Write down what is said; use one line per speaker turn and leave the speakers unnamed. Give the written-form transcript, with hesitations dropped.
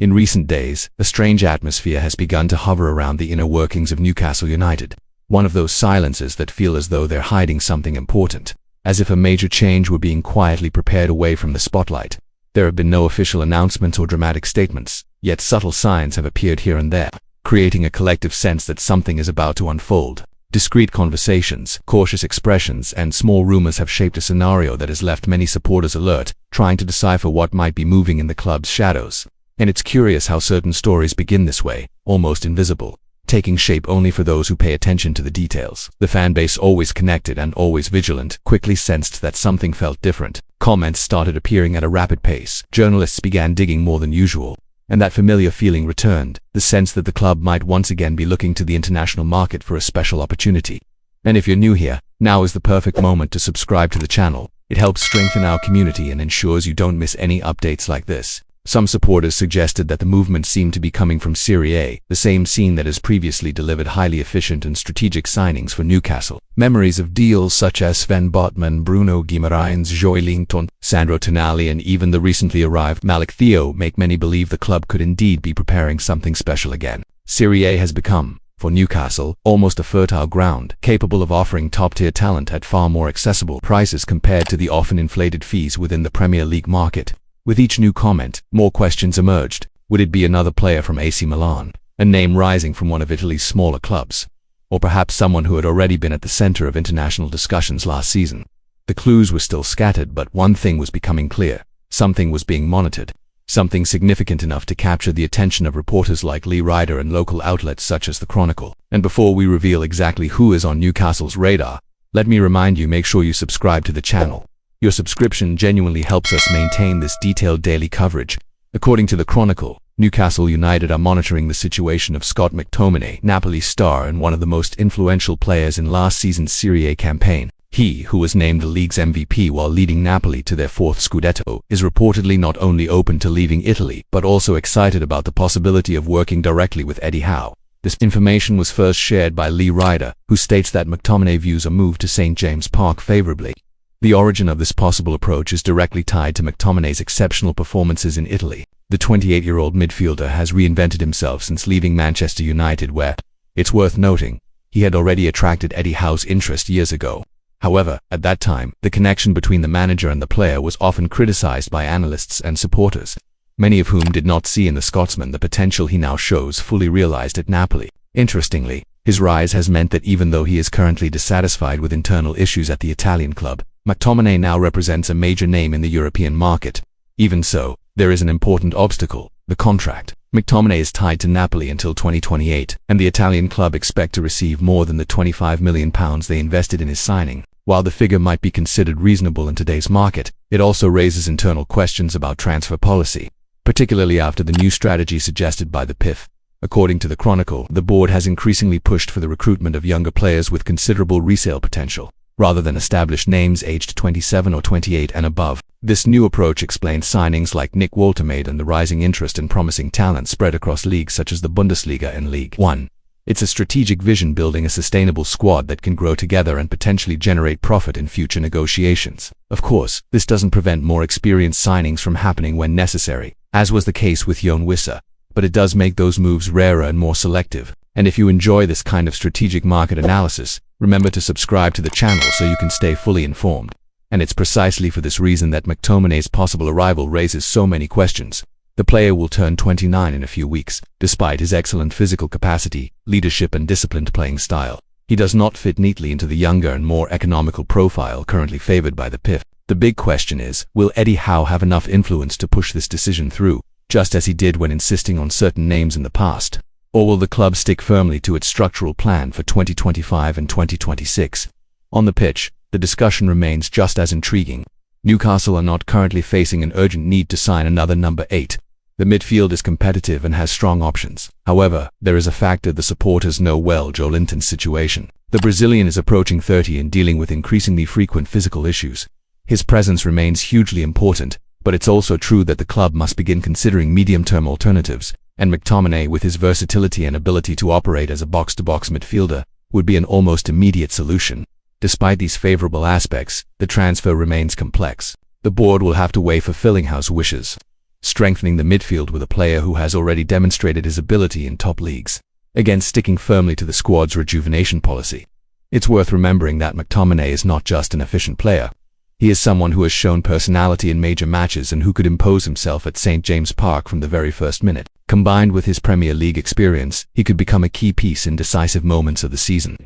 In recent days, a strange atmosphere has begun to hover around the inner workings of Newcastle United. One of those silences that feel as though they're hiding something important, as if a major change were being quietly prepared away from the spotlight. There have been no official announcements or dramatic statements, yet subtle signs have appeared here and there, creating a collective sense that something is about to unfold. Discreet conversations, cautious expressions, and small rumors have shaped a scenario that has left many supporters alert, trying to decipher what might be moving in the club's shadows. And it's curious how certain stories begin this way, almost invisible, taking shape only for those who pay attention to the details. The fan base, always connected and always vigilant, quickly sensed that something felt different. Comments started appearing at a rapid pace. Journalists began digging more than usual. And that familiar feeling returned, the sense that the club might once again be looking to the international market for a special opportunity. And if you're new here, now is the perfect moment to subscribe to the channel. It helps strengthen our community and ensures you don't miss any updates like this. Some supporters suggested that the movement seemed to be coming from Serie A, the same scene that has previously delivered highly efficient and strategic signings for Newcastle. Memories of deals such as Sven Botman, Bruno Guimaraes, Joelinton, Sandro Tonali, and even the recently arrived Malik Theo make many believe the club could indeed be preparing something special again. Serie A has become, for Newcastle, almost a fertile ground, capable of offering top-tier talent at far more accessible prices compared to the often inflated fees within the Premier League market. With each new comment, more questions emerged. Would it be another player from AC Milan, a name rising from one of Italy's smaller clubs? Or perhaps someone who had already been at the center of international discussions last season? The clues were still scattered, but one thing was becoming clear. Something was being monitored. Something significant enough to capture the attention of reporters like Lee Ryder and local outlets such as the Chronicle. And before we reveal exactly who is on Newcastle's radar, let me remind you, make sure you subscribe to the channel. Your subscription genuinely helps us maintain this detailed daily coverage. According to the Chronicle, Newcastle United are monitoring the situation of Scott McTominay, Napoli star and one of the most influential players in last season's Serie A campaign. He, who was named the league's MVP while leading Napoli to their 4th Scudetto, is reportedly not only open to leaving Italy, but also excited about the possibility of working directly with Eddie Howe. This information was first shared by Lee Ryder, who states that McTominay views a move to St. James Park favorably. The origin of this possible approach is directly tied to McTominay's exceptional performances in Italy. The 28-year-old midfielder has reinvented himself since leaving Manchester United, where, it's worth noting, he had already attracted Eddie Howe's interest years ago. However, at that time, the connection between the manager and the player was often criticized by analysts and supporters, many of whom did not see in the Scotsman the potential he now shows fully realized at Napoli. Interestingly, his rise has meant that even though he is currently dissatisfied with internal issues at the Italian club, McTominay now represents a major name in the European market. Even so, there is an important obstacle: the contract. McTominay is tied to Napoli until 2028, and the Italian club expect to receive more than the £25 million they invested in his signing. While the figure might be considered reasonable in today's market, it also raises internal questions about transfer policy, particularly after the new strategy suggested by the PIF. According to the Chronicle, the board has increasingly pushed for the recruitment of younger players with considerable resale potential, rather than established names aged 27 or 28 and above. This new approach explains signings like Nick Woltemade and the rising interest in promising talent spread across leagues such as the Bundesliga and League One. It's a strategic vision, building a sustainable squad that can grow together and potentially generate profit in future negotiations. Of course, this doesn't prevent more experienced signings from happening when necessary, as was the case with Jon Wissa, but it does make those moves rarer and more selective. And if you enjoy this kind of strategic market analysis, remember to subscribe to the channel so you can stay fully informed. And it's precisely for this reason that McTominay's possible arrival raises so many questions. The player will turn 29 in a few weeks. Despite his excellent physical capacity, leadership and disciplined playing style, he does not fit neatly into the younger and more economical profile currently favored by the PIF. The big question is, will Eddie Howe have enough influence to push this decision through, just as he did when insisting on certain names in the past? Or will the club stick firmly to its structural plan for 2025 and 2026? On the pitch, the discussion remains just as intriguing. Newcastle are not currently facing an urgent need to sign another number 8. The midfield is competitive and has strong options. However, there is a factor the supporters know well: Joelinton's situation. The Brazilian is approaching 30 and dealing with increasingly frequent physical issues. His presence remains hugely important, but it's also true that the club must begin considering medium-term alternatives, and McTominay, with his versatility and ability to operate as a box-to-box midfielder, would be an almost immediate solution. Despite these favorable aspects, the transfer remains complex. The board will have to weigh fulfilling Howe's wishes. strengthening the midfield with a player who has already demonstrated his ability in top leagues. Again, sticking firmly to the squad's rejuvenation policy. It's worth remembering that McTominay is not just an efficient player. He is someone who has shown personality in major matches and who could impose himself at St. James Park from the very first minute. Combined with his Premier League experience, he could become a key piece in decisive moments of the season.